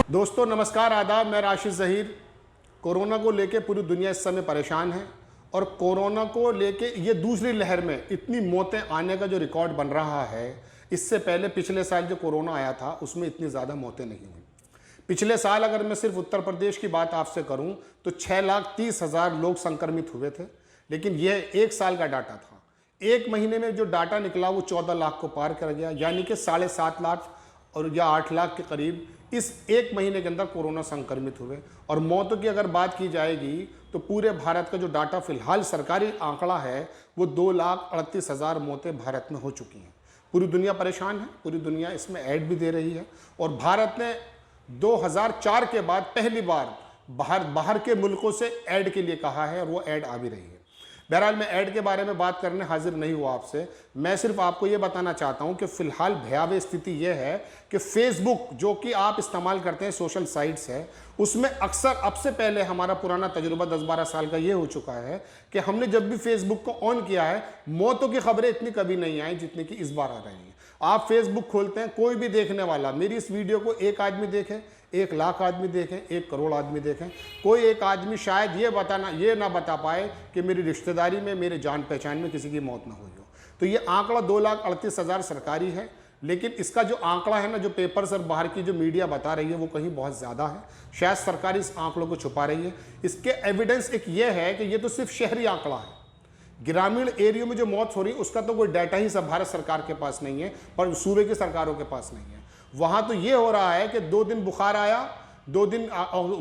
दोस्तों नमस्कार, आदाब। मैं राशिद ज़हीर। कोरोना को लेके पूरी दुनिया इस समय परेशान है और कोरोना को लेके ये दूसरी लहर में इतनी मौतें आने का जो रिकॉर्ड बन रहा है, इससे पहले पिछले साल जो कोरोना आया था उसमें इतनी ज़्यादा मौतें नहीं हुई। पिछले साल अगर मैं सिर्फ उत्तर प्रदेश की बात आपसे करूं तो 6,30,000 लोग संक्रमित हुए थे, लेकिन यह एक साल का डाटा था। एक महीने में जो डाटा निकला वो 14 लाख को पार कर गया, यानी कि 7.5 लाख और या 8 लाख के करीब इस एक महीने के अंदर कोरोना संक्रमित हुए। और मौतों की अगर बात की जाएगी तो पूरे भारत का जो डाटा फिलहाल सरकारी आंकड़ा है वो 2,38,000 मौतें भारत में हो चुकी हैं। पूरी दुनिया परेशान है, पूरी दुनिया इसमें ऐड भी दे रही है और भारत ने 2004 के बाद पहली बार बाहर के मुल्कों से ऐड के लिए कहा है और वो ऐड आ भी रही है। बहरहाल मैं ऐड के बारे में बात करने हाजिर नहीं हुआ आपसे। मैं सिर्फ आपको ये बताना चाहता हूँ कि फिलहाल भयावह स्थिति ये है कि फेसबुक जो कि आप इस्तेमाल करते हैं, सोशल साइट्स है, उसमें अक्सर अब से पहले हमारा पुराना तजुर्बा 10-12 साल का ये हो चुका है कि हमने जब भी फेसबुक को ऑन किया है मौतों की खबरें इतनी कभी नहीं आई जितनी कि इस बार आ रही हैं। आप फेसबुक खोलते हैं, कोई भी देखने वाला मेरी इस वीडियो को 1 आदमी देखे, 1 लाख आदमी देखें, 1 करोड़ आदमी देखें, कोई एक आदमी शायद ये ना बता पाए कि मेरी रिश्तेदारी में, मेरे जान पहचान में किसी की मौत ना हुई हो। तो ये आंकड़ा 2,38,000 सरकारी है, लेकिन इसका जो आंकड़ा है ना, जो पेपर्स और बाहर की जो मीडिया बता रही है वो कहीं बहुत ज़्यादा है। शायद सरकार इस आंकड़ों को छुपा रही है। इसके एविडेंस एक ये है कि ये तो सिर्फ शहरी आंकड़ा है। ग्रामीण एरिया में जो मौत हो रही है उसका तो कोई डाटा ही सब भारत सरकार के पास नहीं है, पर सूबे की सरकारों के पास नहीं है। वहाँ तो ये हो रहा है कि 2 दिन बुखार आया, 2 दिन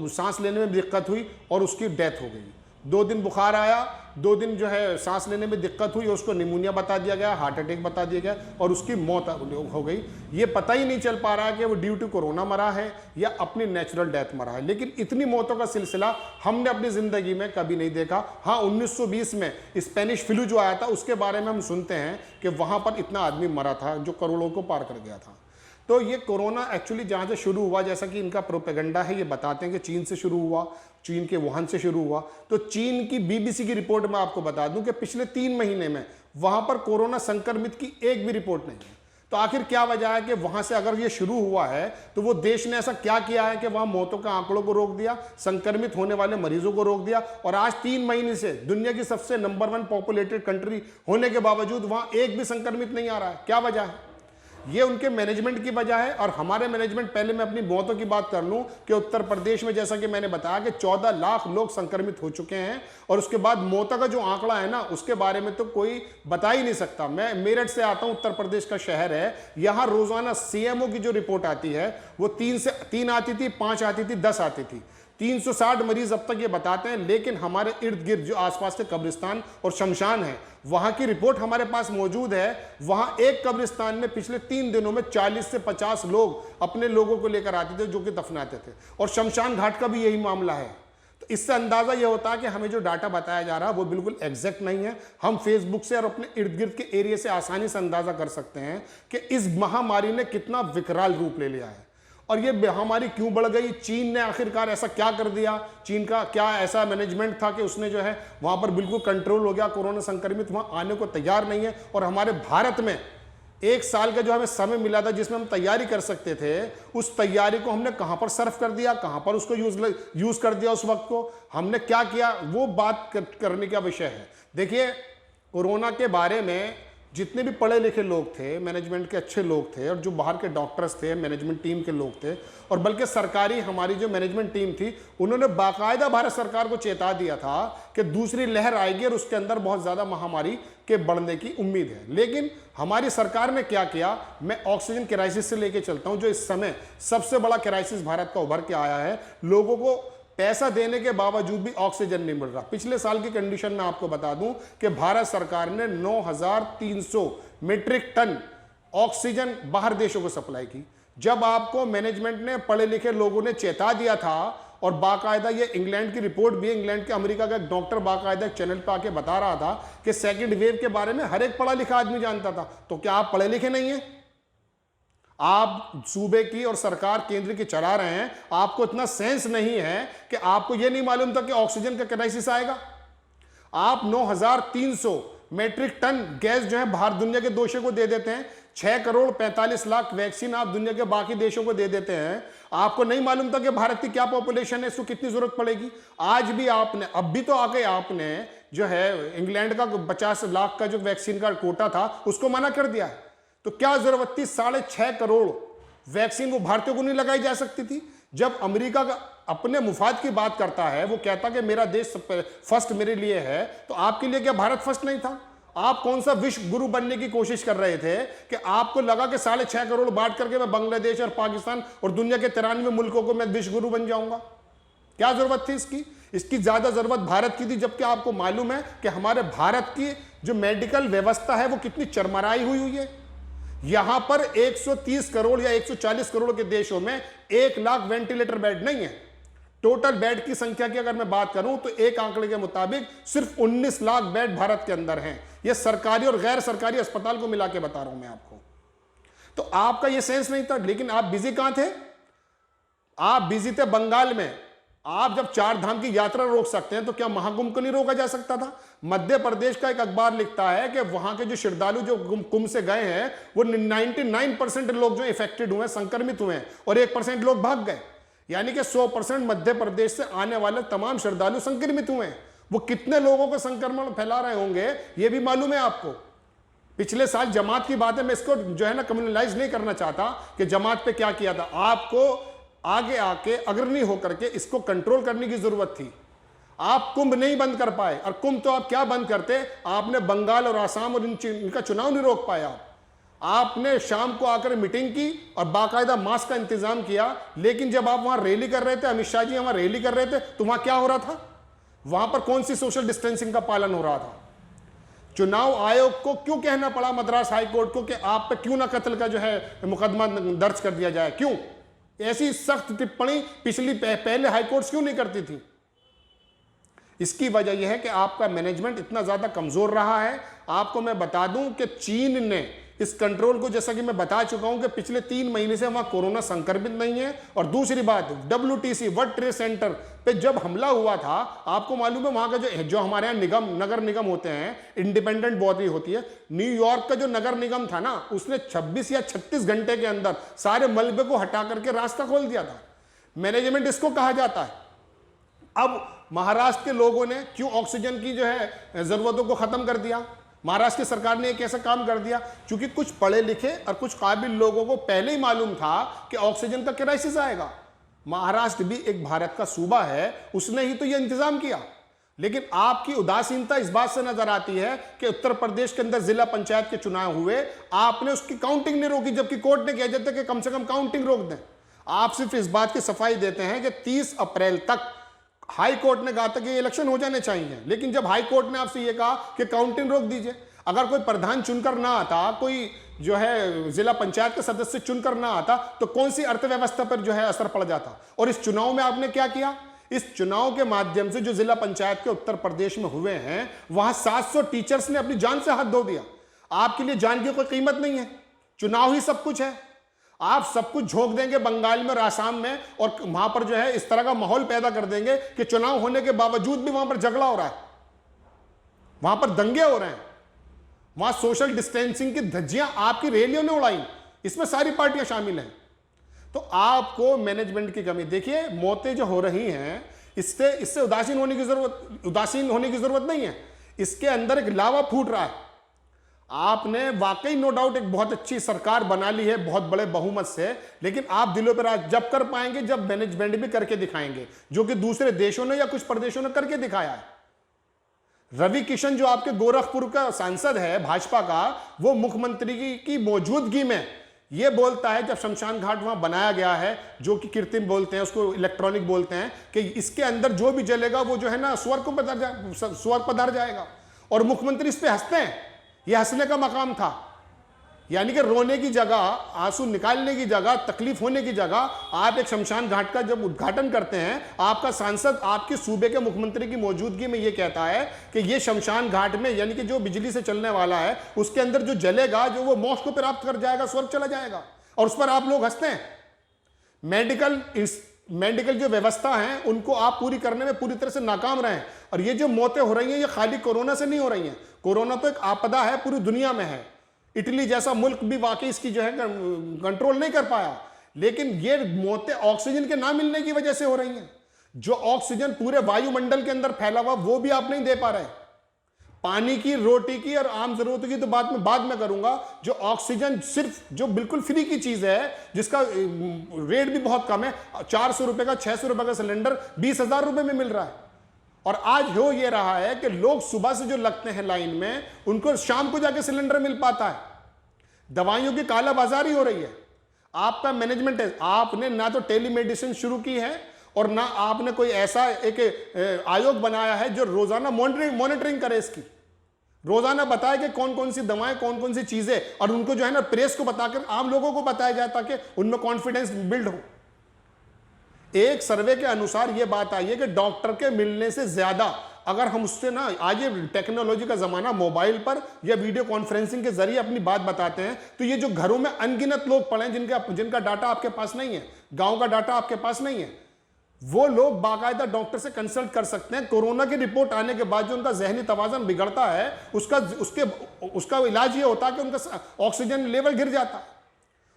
सांस लेने में दिक्कत हुई और उसकी डेथ हो गई। 2 दिन बुखार आया, 2 दिन जो है सांस लेने में दिक्कत हुई, उसको निमोनिया बता दिया गया, हार्ट अटैक बता दिया गया और उसकी मौत हो गई। ये पता ही नहीं चल पा रहा है कि वो ड्यू टू कोरोना मरा है या अपनी नेचुरल डेथ मरा है। लेकिन इतनी मौतों का सिलसिला हमने अपनी ज़िंदगी में कभी नहीं देखा। हाँ, 1920 में स्पेनिश फ्लू जो आया था उसके बारे में हम सुनते हैं कि वहाँ पर इतना आदमी मरा था जो करोड़ों को पार कर गया था। तो ये कोरोना एक्चुअली जहाँ से शुरू हुआ, जैसा कि इनका प्रोपेगेंडा है, ये बताते हैं कि चीन से शुरू हुआ, चीन के वुहान से शुरू हुआ। तो चीन की बीबीसी की रिपोर्ट में आपको बता दूं कि पिछले 3 महीने में वहाँ पर कोरोना संक्रमित की एक भी रिपोर्ट नहीं है। तो आखिर क्या वजह है कि वहाँ से अगर ये शुरू हुआ है तो वो देश ने ऐसा क्या किया है कि वहाँ मौतों के आंकड़ों को रोक दिया, संक्रमित होने वाले मरीजों को रोक दिया और आज 3 महीने से दुनिया की सबसे नंबर 1 पॉपुलेटेड कंट्री होने के बावजूद वहाँ एक भी संक्रमित नहीं आ रहा है। क्या वजह है? ये उनके मैनेजमेंट की वजह है और हमारे मैनेजमेंट। पहले मैं अपनी मौतों की बात कर लूं कि उत्तर प्रदेश में जैसा कि मैंने बताया कि 14 लाख लोग संक्रमित हो चुके हैं और उसके बाद मौतों का जो आंकड़ा है ना उसके बारे में तो कोई बता ही नहीं सकता। मैं मेरठ से आता हूं, उत्तर प्रदेश का शहर है। यहां रोजाना सीएमओ की जो रिपोर्ट आती है वो 3 से 3 आती थी, 5 आती थी, 10 आती थी। 360 मरीज अब तक ये बताते हैं, लेकिन हमारे इर्द गिर्द जो आसपास के कब्रिस्तान और शमशान है वहां की रिपोर्ट हमारे पास मौजूद है। वहां एक कब्रिस्तान में पिछले 3 दिनों में 40 से 50 लोग अपने लोगों को लेकर आते थे जो कि दफनाते थे और शमशान घाट का भी यही मामला है। तो इससे अंदाजा यह होता है कि हमें जो डाटा बताया जा रहा है वो बिल्कुल एग्जैक्ट नहीं है। हम फेसबुक से और अपने इर्द गिर्द के एरिया से आसानी से अंदाजा कर सकते हैं कि इस महामारी ने कितना विकराल रूप ले लिया है और ये महामारी क्यों बढ़ गई। चीन ने आखिरकार ऐसा क्या कर दिया? चीन का क्या ऐसा मैनेजमेंट था कि उसने जो है वहां पर बिल्कुल कंट्रोल हो गया, कोरोना संक्रमित वहां आने को तैयार नहीं है। और हमारे भारत में 1 साल का जो हमें समय मिला था जिसमें हम तैयारी कर सकते थे, उस तैयारी को हमने कहां पर सर्व कर दिया, कहां पर उसको यूज कर दिया। उस वक्त को हमने क्या किया वो बात करने का विषय है। देखिए, कोरोना के बारे में जितने भी पढ़े लिखे लोग थे, मैनेजमेंट के अच्छे लोग थे और जो बाहर के डॉक्टर्स थे, मैनेजमेंट टीम के लोग थे और बल्कि सरकारी हमारी जो मैनेजमेंट टीम थी उन्होंने बाकायदा भारत सरकार को चेता दिया था कि दूसरी लहर आएगी और उसके अंदर बहुत ज़्यादा महामारी के बढ़ने की उम्मीद है। लेकिन हमारी सरकार ने क्या किया? मैं ऑक्सीजन क्राइसिस से लेके चलता हूं, जो इस समय सबसे बड़ा क्राइसिस भारत का उभर के आया है। लोगों को पैसा देने के बावजूद भी ऑक्सीजन नहीं मिल रहा। पिछले साल की कंडीशन में आपको बता दूं कि भारत सरकार ने 9,300 मीट्रिक टन ऑक्सीजन बाहर देशों को सप्लाई की। जब आपको मैनेजमेंट ने, पढ़े लिखे लोगों ने चेता दिया था और बाकायदा ये इंग्लैंड की रिपोर्ट भी है, इंग्लैंड के अमेरिका का एक डॉक्टर बाकायदा एक चैनल पर आके बता रहा था कि सेकेंड वेव के बारे में हर एक पढ़ा लिखा आदमी जानता था। तो क्या आप पढ़े लिखे नहीं है? आप सूबे की और सरकार केंद्र की चला रहे हैं, आपको इतना सेंस नहीं है कि आपको यह नहीं मालूम था कि ऑक्सीजन का क्राइसिस आएगा। आप 9,300 मीट्रिक टन गैस जो है बाहर दुनिया के दोषे को दे देते हैं। 6 करोड़ 45 लाख वैक्सीन आप दुनिया के बाकी देशों को दे देते हैं। आपको नहीं मालूम था कि भारत की क्या पॉपुलेशन है, इसको कितनी जरूरत पड़ेगी। आज भी आपने, अब भी तो आके आपने जो है इंग्लैंड का 50 लाख का जो वैक्सीन का कोटा था उसको मना कर दिया है। तो क्या जरूरत थी 6.5 करोड़ वैक्सीन, वो भारतीयों को नहीं लगाई जा सकती थी? जब अमेरिका का अपने मुफाद की बात करता है, वो कहता कि मेरा देश फर्स्ट मेरे लिए है, तो आपके लिए क्या भारत फर्स्ट नहीं था? आप कौन सा विश्व गुरु बनने की कोशिश कर रहे थे कि आपको लगा कि 6.5 करोड़ बांट करके मैं बांग्लादेश और पाकिस्तान और दुनिया के 93 मुल्कों को मैं विश्व गुरु बन जाऊंगा? क्या जरूरत थी इसकी? इसकी ज्यादा जरूरत भारत की थी, जबकि आपको मालूम है कि हमारे भारत की जो मेडिकल व्यवस्था है वो कितनी चरमराई हुई है। यहां पर 130 करोड़ या 140 करोड़ के देशों में 1 लाख वेंटिलेटर बेड नहीं है। टोटल बेड की संख्या की अगर मैं बात करूं तो एक आंकड़े के मुताबिक सिर्फ 19 लाख बेड भारत के अंदर हैं। यह सरकारी और गैर सरकारी अस्पताल को मिला के बता रहा हूं मैं आपको। तो आपका यह सेंस नहीं था, लेकिन आप बिजी कहां थे? आप बिजी थे बंगाल में। आप जब 4 धाम की यात्रा रोक सकते हैं तो क्या महाकुंभ को नहीं रोका जा सकता था? मध्य प्रदेश का एक अखबार लिखता है कि वहां के जो श्रद्धालु जो कुंभ से गए हैं वो 99% लोग जो इफेक्टेड हुए, संक्रमित हुए हैं, और 1% लोग भाग गए। यानी कि 100% मध्य प्रदेश से आने वाले तमाम श्रद्धालु संक्रमित हुए हैं। वो कितने लोगों को संक्रमण फैला रहे होंगे ये भी मालूम है आपको। पिछले साल जमात की बात है, मैं इसको जो है ना कम्युनलाइज नहीं करना चाहता कि जमात पे क्या किया था। आपको आगे आके अग्रणी होकर के इसको कंट्रोल करने की जरूरत थी। आप कुंभ नहीं बंद कर पाए, और कुंभ तो आप क्या बंद करते? आपने बंगाल और आसाम और इनका चुनाव नहीं रोक पाया। आपने शाम को आकर मीटिंग की और बाकायदा मास्क का इंतजाम किया, लेकिन जब आप वहां रैली कर रहे थे, अमित शाह जी वहां रैली कर रहे थे, तो वहां क्या हो रहा था? वहां पर कौन सी सोशल डिस्टेंसिंग का पालन हो रहा था? चुनाव आयोग को क्यों कहना पड़ा, मद्रास हाईकोर्ट को, कि आप पे क्यों ना कत्ल का जो है मुकदमा दर्ज कर दिया जाए? क्यों ऐसी सख्त टिप्पणी पिछली पहले हाईकोर्ट क्यों नहीं करती थी? इसकी वजह यह है कि आपका मैनेजमेंट इतना ज्यादा कमजोर रहा है। आपको मैं बता दूं कि चीन ने इस कंट्रोल को, जैसा कि मैं बता चुका हूं कि पिछले 3 महीने से वहां कोरोना संक्रमित नहीं है। और दूसरी बात, WTC वर्ल्ड ट्रेड सेंटर पे जब हमला हुआ था, आपको मालूम है वहां का जो हमारे यहाँ नगर निगम होते हैं, इंडिपेंडेंट बॉडी होती है, न्यूयॉर्क का जो नगर निगम था ना, उसने 26 या 36 घंटे के अंदर सारे मलबे को हटा करके रास्ता खोल दिया था। मैनेजमेंट इसको कहा जाता है। अब महाराष्ट्र के लोगों ने क्यों ऑक्सीजन की जो है जरूरतों को खत्म कर दिया? महाराष्ट्र की सरकार ने एक ऐसा काम कर दिया क्योंकि कुछ पढ़े लिखे और कुछ काबिल लोगों को पहले ही मालूम था कि ऑक्सीजन का क्राइसिस आएगा। महाराष्ट्र भी एक भारत का सूबा है, उसने ही तो यह इंतजाम किया। लेकिन आपकी उदासीनता इस बात से नजर आती है कि उत्तर प्रदेश के अंदर जिला पंचायत के चुनाव हुए, आपने उसकी काउंटिंग नहीं रोकी, जबकि कोर्ट ने कह दिया कि कम से कम काउंटिंग रोक दें। आप सिर्फ इस बात की सफाई देते हैं कि 30 अप्रैल तक, हाई कोर्ट ने कहा था कि इलेक्शन हो जाने चाहिए, लेकिन जब हाई कोर्ट ने आपसे यह कहा कि काउंटिंग रोक दीजिए, अगर कोई प्रधान चुनकर ना आता, कोई जो है जिला पंचायत के सदस्य चुनकर ना आता, तो कौन सी अर्थव्यवस्था पर जो है असर पड़ जाता? और इस चुनाव में आपने क्या किया? इस चुनाव के माध्यम से जो जिला पंचायत के उत्तर प्रदेश में हुए हैं, वहां 700 टीचर्स ने अपनी जान से हाथ धो दिया। आपके लिए जान की कोई कीमत नहीं है, चुनाव ही सब कुछ है। आप सब कुछ झोंक देंगे बंगाल में और आसाम में, और वहां पर जो है इस तरह का माहौल पैदा कर देंगे कि चुनाव होने के बावजूद भी वहां पर झगड़ा हो रहा है, वहां पर दंगे हो रहे हैं, वहां सोशल डिस्टेंसिंग की धज्जियां आपकी रैलियों ने उड़ाई। इसमें सारी पार्टियां शामिल हैं। तो आपको मैनेजमेंट की कमी, देखिए मौतें जो हो रही हैं, इससे उदासीन होने की जरूरत नहीं है। इसके अंदर एक लावा फूट रहा है। आपने वाकई नो डाउट एक बहुत अच्छी सरकार बना ली है बहुत बड़े बहुमत से, लेकिन आप दिलों पर राज जब कर पाएंगे जब मैनेजमेंट भी करके दिखाएंगे, जो कि दूसरे देशों ने या कुछ प्रदेशों ने करके दिखाया है। रवि किशन जो आपके गोरखपुर का सांसद है भाजपा का, वो मुख्यमंत्री की मौजूदगी में ये बोलता है, जब शमशान घाट वहां बनाया गया है, जो कि कृत्रिम बोलते हैं उसको, इलेक्ट्रॉनिक बोलते हैं, कि इसके अंदर जो भी जलेगा वो जो है ना स्वर्ग पधार जाएगा। और मुख्यमंत्री इस पे हंसते हैं। यह हंसने का मकाम था, यानी कि रोने की जगह, आंसू निकालने की जगह, तकलीफ होने की जगह आप एक शमशान घाट का जब उद्घाटन करते हैं, आपका सांसद आपके सूबे के मुख्यमंत्री की मौजूदगी में यह कहता है कि यह शमशान घाट में, यानी कि जो बिजली से चलने वाला है, उसके अंदर जो जलेगा, जो वो मोक्ष को प्राप्त कर जाएगा, स्वर्ग चला जाएगा, और उस पर आप लोग हंसते हैं। मेडिकल जो व्यवस्था है उनको आप पूरी करने में पूरी तरह से नाकाम रहे हैं। और ये जो मौतें हो रही हैं, ये खाली कोरोना से नहीं हो रही हैं। कोरोना तो एक आपदा है, पूरी दुनिया में है। इटली जैसा मुल्क भी वाकई इसकी जो है कंट्रोल नहीं कर पाया। लेकिन ये मौतें ऑक्सीजन के ना मिलने की वजह से हो रही हैं। जो ऑक्सीजन पूरे वायुमंडल के अंदर फैला हुआ वो भी आप नहीं दे पा रहे। पानी की, रोटी की और आम जरूरतों की तो बाद में करूंगा। जो ऑक्सीजन सिर्फ जो बिल्कुल फ्री की चीज है, जिसका रेट भी बहुत कम है, 400 रुपए का, 600 रुपए का सिलेंडर 20,000 रुपए में मिल रहा है। और आज हो ये रहा है कि लोग सुबह से जो लगते हैं लाइन में, उनको शाम को जाके सिलेंडर मिल पाता है। दवाइयों की कालाबाजारी हो रही है। आपका मैनेजमेंट है, आपने ना तो टेलीमेडिसिन शुरू की है और ना आपने कोई ऐसा एक आयोग बनाया है जो रोजाना मॉनिटरिंग करे इसकी, रोजाना बताए कि कौन कौन सी दवाएं, कौन कौन सी चीजें, और उनको जो है ना प्रेस को बताकर आम लोगों को बताया जाए ताकि उनमें कॉन्फिडेंस बिल्ड हो। एक सर्वे के अनुसार यह बात आई है कि डॉक्टर के मिलने से ज्यादा अगर हम उससे ना, आज ये टेक्नोलॉजी का जमाना, मोबाइल पर या वीडियो कॉन्फ्रेंसिंग के जरिए अपनी बात बताते हैं, तो ये जो घरों में अनगिनत लोग पड़े हैं जिनका डाटा आपके पास नहीं है, गांव का डाटा आपके पास नहीं है, वो लोग बाकायदा डॉक्टर से कंसल्ट कर सकते हैं। कोरोना की रिपोर्ट आने के बाद जो उनका जहनी तवाज़ुन बिगड़ता है, उसका इलाज ये होता है कि उनका ऑक्सीजन लेवल गिर जाता है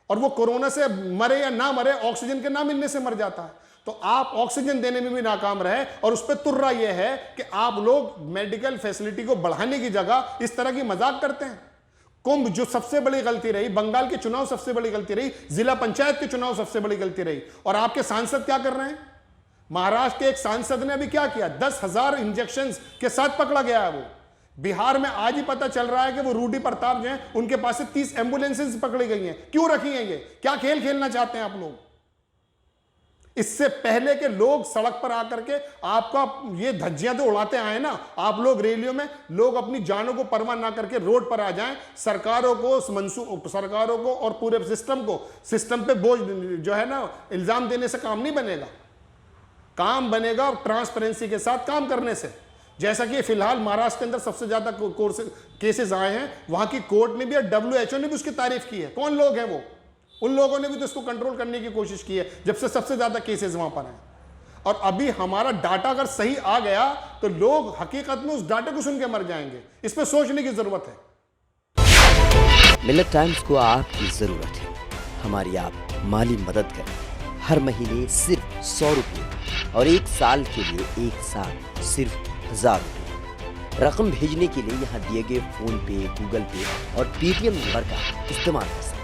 और वो कोरोना से मरे या ना मरे, ऑक्सीजन के ना मिलने से मर जाता है। तो आप ऑक्सीजन देने में भी नाकाम रहे और उस पर तुर्रा यह है कि आप लोग मेडिकल फैसिलिटी को बढ़ाने की जगह इस तरह की मजाक करते हैं। कुंभ जो सबसे बड़ी गलती रही, बंगाल के चुनाव सबसे बड़ी गलती रही, जिला पंचायत के चुनाव सबसे बड़ी गलती रही, और आपके सांसद क्या कर रहे हैं? महाराष्ट्र के एक सांसद ने अभी क्या किया, 10,000 इंजेक्शन के साथ पकड़ा गया है वो। बिहार में आज ही पता चल रहा है कि वो रूडी प्रताप जो है, उनके पास से 30 एम्बुलेंसेज पकड़ी गई हैं। क्यों रखी हैं? ये क्या खेल खेलना चाहते हैं आप लोग? इससे पहले के लोग सड़क पर आकर के आपका ये धज्जियां तो उड़ाते आए ना, आप लोग रैलियों में, लोग अपनी जानों को परवाह ना करके रोड पर आ जाएं। सरकारों को और पूरे सिस्टम पे बोझ जो है ना, इल्जाम देने से काम नहीं बनेगा। काम बनेगा ट्रांसपेरेंसी के साथ काम करने से। जैसा कि फिलहाल महाराष्ट्र के अंदर सबसे ज्यादा केसेस आए हैं, वहां की कोर्ट ने भी और WHO ने भी उसकी तारीफ की है। कौन लोग हैं वो? उन लोगों ने भी तो इसको कंट्रोल करने की कोशिश की है जब से सबसे ज्यादा केसेस वहां पर हैं। और अभी हमारा डाटा अगर सही आ गया तो लोग हकीकत में उस डाटा को सुन के मर जाएंगे। इस पर सोचने की जरूरत है। मिलत टाइम्स को आपकी जरूरत है, हमारी आप माली मदद करें। हर महीने सिर्फ 100 रुपये और 1 साल के लिए एक साथ सिर्फ 1000 रुपये। रकम भेजने के लिए यहाँ दिए गए फोन पे, गूगल पे और पेटीएम नंबर का इस्तेमाल कर सकते हैं।